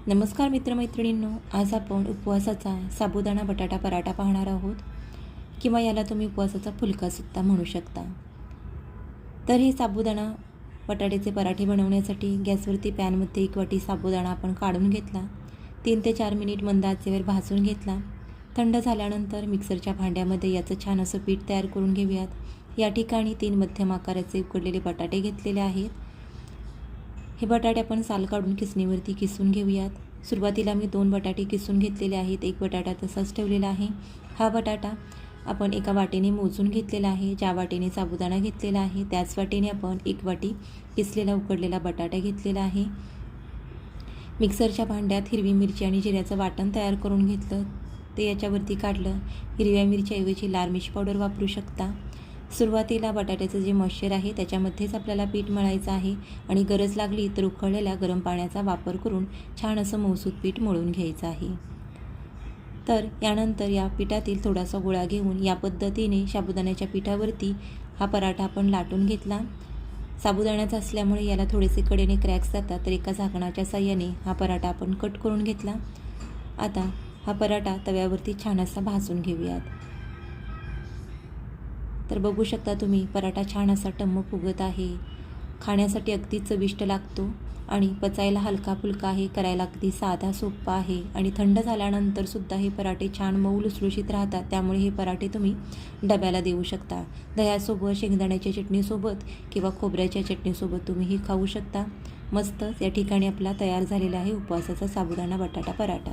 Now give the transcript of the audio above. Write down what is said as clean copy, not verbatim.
नमस्कार मित्रमैत्रिणींनो, आज आपण उपवासाचा साबुदाणा बटाटा पराठा पाहणार आहोत किंवा याला तुम्ही उपवासाचा फुलकासुद्धा म्हणू शकता। तर हे साबुदाणा बटाट्याचे पराठे बनवण्यासाठी गॅसवरती पॅनमध्ये 1 वाटी साबुदाणा आपण काढून घेतला, 3 ते 4 मिनिट मंद आचेवर भाजून घेतला। थंड झाल्यानंतर मिक्सरच्या भांड्यामध्ये याचं छान असं पीठ तयार करून घेऊयात। या ठिकाणी 3 मध्यम आकाराचे उकडलेले बटाटे घेतलेले आहेत। हे बटाटे आपण साल काढून किसणीवरती किसून घेऊयात। सुरुवातीला मी 2 बटाटे किसून घेतलेले आहेत, 1 बटाटा तसाच ठेवलेला आहे। हा बटाटा आपण एका वाटीने मोजून घेतलेला आहे। ज्या वाटीने साबुदाणा घेतलेला आहे त्याच वाटीने आपण 1 वाटी किसलेला उकडलेला बटाटा घेतलेला आहे। मिक्सरच्या भांड्यात हिरवी मिरची आणि जिऱ्याचं वाटण तयार करून घेतलं, ते याच्यावरती काढलं। हिरव्या मिरच्याऐवजी लाल मिरची पावडर वापरू शकता। सुरुवातीला बटाट्याचं जे मॉइश्चर आहे त्याच्यामध्येच आपल्याला पीठ मळायचं आहे आणि गरज लागली तर उकळलेल्या गरम पाण्याचा वापर करून छान असं मऊसूत पीठ मळून घ्यायचं आहे। तर यानंतर या पिठातील थोडासा गोळा घेऊन या पद्धतीने साबुदाण्याच्या पिठावरती हा पराठा आपण लाटून घेतला। साबुदाण्याचा असल्यामुळे याला थोडेसे कडेने क्रॅक्स जातात, तर एका झाकणाच्या साहाय्याने हा पराठा आपण कट करून घेतला। आता हा पराठा तव्यावरती छान असा भाजून घेऊयात। तर बघू शकता तुम्ही, पराठा छान असा टम्म फुगत आहे। खाण्यासाठी अगदी चविष्ट लागतो आणि पचायला हलका फुलका आहे, करायला अगदी साधा सोपा आहे आणि थंड झाल्यानंतर सुद्धा हे पराठे छान मऊ लुसलुशीत राहतात। त्यामुळे हे पराठे तुम्ही डब्याला देऊ शकता। दह्यासोबत, शेंगदाण्याच्या चटणीसोबत किंवा खोबऱ्याच्या चटणीसोबत तुम्ही हे खाऊ शकता। मस्त या ठिकाणी आपला तयार झालेला आहे उपवासाचा साबुदाणा बटाटा पराठा।